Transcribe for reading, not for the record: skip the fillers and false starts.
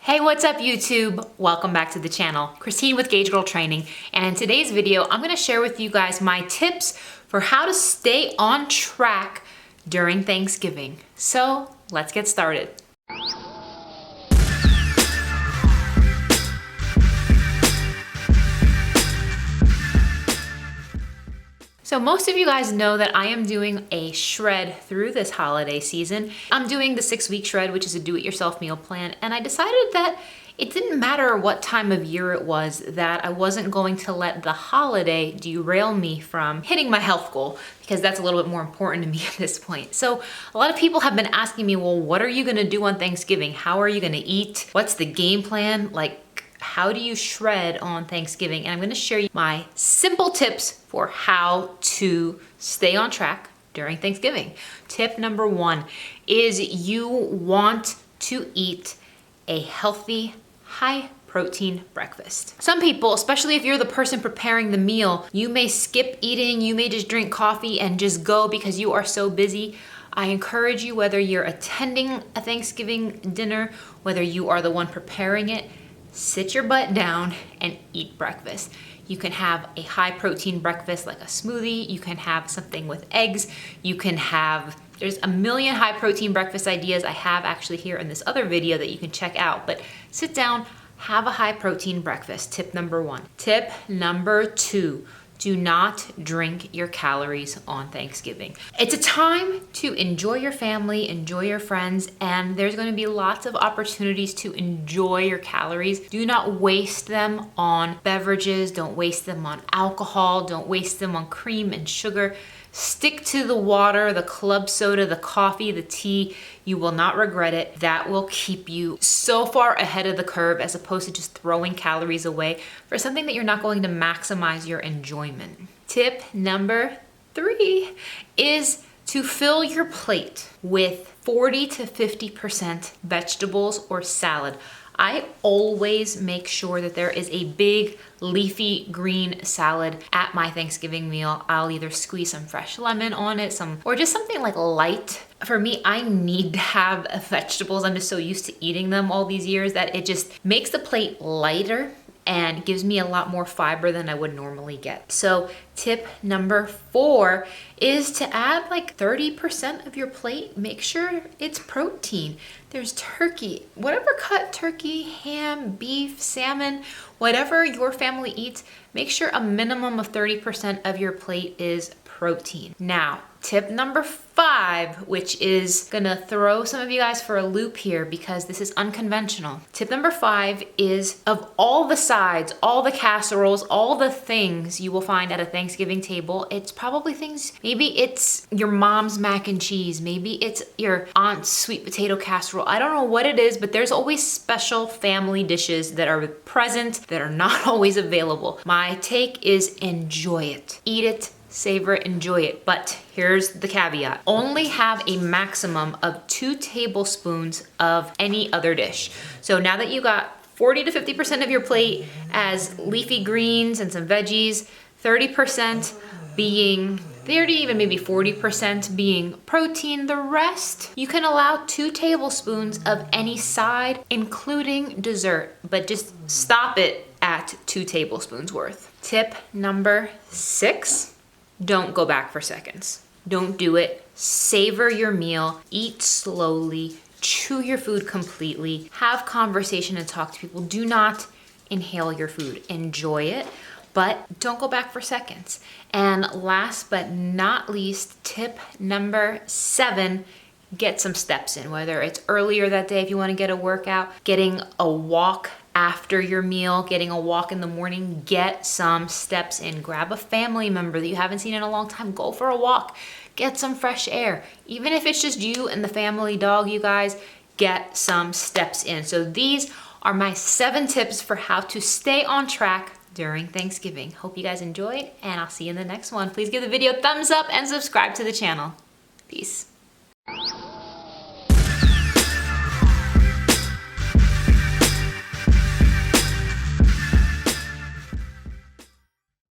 Hey, what's up YouTube? Welcome back to the channel. Christine with Gauge Girl Training, and in today's video, I'm gonna share with you guys my tips for how to stay on track during Thanksgiving. So let's get started. So most of you guys know that I am doing a shred through this holiday season. I'm doing the 6-week shred, which is a do-it-yourself meal plan, and I decided that it didn't matter what time of year it was, that I wasn't going to let the holiday derail me from hitting my health goal, because that's a little bit more important to me at this point. So a lot of people have been asking me, well, what are you gonna do on Thanksgiving? How are you gonna eat? What's the game plan? How do you shred on Thanksgiving? And I'm gonna share you my simple tips for how to stay on track during Thanksgiving. Tip number 1 is you want to eat a healthy, high protein breakfast. Some people, especially if you're the person preparing the meal, you may skip eating, you may just drink coffee and just go because you are so busy. I encourage you, whether you're attending a Thanksgiving dinner, whether you are the one preparing it, sit your butt down and eat breakfast. You can have a high protein breakfast like a smoothie. You can have something with eggs. You can have, there's a million high protein breakfast ideas I have actually here in this other video that you can check out. But sit down, have a high protein breakfast. Tip number 1. Tip number 2. Do not drink your calories on Thanksgiving. It's a time to enjoy your family, enjoy your friends, and there's gonna be lots of opportunities to enjoy your calories. Do not waste them on beverages, don't waste them on alcohol, don't waste them on cream and sugar. Stick to the water, the club soda, the coffee, the tea. You will not regret it. That will keep you so far ahead of the curve as opposed to just throwing calories away for something that you're not going to maximize your enjoyment. Tip number 3 is to fill your plate with 40 to 50% vegetables or salad. I always make sure that there is a big leafy green salad at my Thanksgiving meal. I'll either squeeze some fresh lemon on it, or just something like light. For me, I need to have vegetables. I'm just so used to eating them all these years that it just makes the plate lighter and gives me a lot more fiber than I would normally get. So tip number 4 is to add like 30% of your plate. Make sure it's protein. There's turkey, whatever cut turkey, ham, beef, salmon, whatever your family eats, make sure a minimum of 30% of your plate is protein. Now, tip number 5, which is gonna throw some of you guys for a loop here because this is unconventional. Tip number 5 is, of all the sides, all the casseroles, all the things you will find at a Thanksgiving table, it's probably things, maybe it's your mom's mac and cheese, maybe it's your aunt's sweet potato casserole. I don't know what it is, but there's always special family dishes that are present that are not always available. My take is enjoy it. Eat it, savor it, enjoy it. But here's the caveat. Only have a maximum of 2 tablespoons of any other dish. So now that you got 40 to 50% of your plate as leafy greens and some veggies, 30% being 30, even maybe 40% being protein. The rest, you can allow 2 tablespoons of any side, including dessert, but just stop it at 2 tablespoons worth. Tip number 6, don't go back for seconds. Don't do it. Savor your meal, eat slowly, chew your food completely, have conversation and talk to people. Do not inhale your food. Enjoy it, but don't go back for seconds. And last but not least, tip number 7, get some steps in, whether it's earlier that day if you want to get a workout, getting a walk after your meal, getting a walk in the morning, get some steps in. Grab a family member that you haven't seen in a long time, go for a walk, get some fresh air. Even if it's just you and the family dog, you guys, get some steps in. So these are my 7 tips for how to stay on track during Thanksgiving. Hope you guys enjoyed, and I'll see you in the next one. Please give the video a thumbs up and subscribe to the channel. Peace.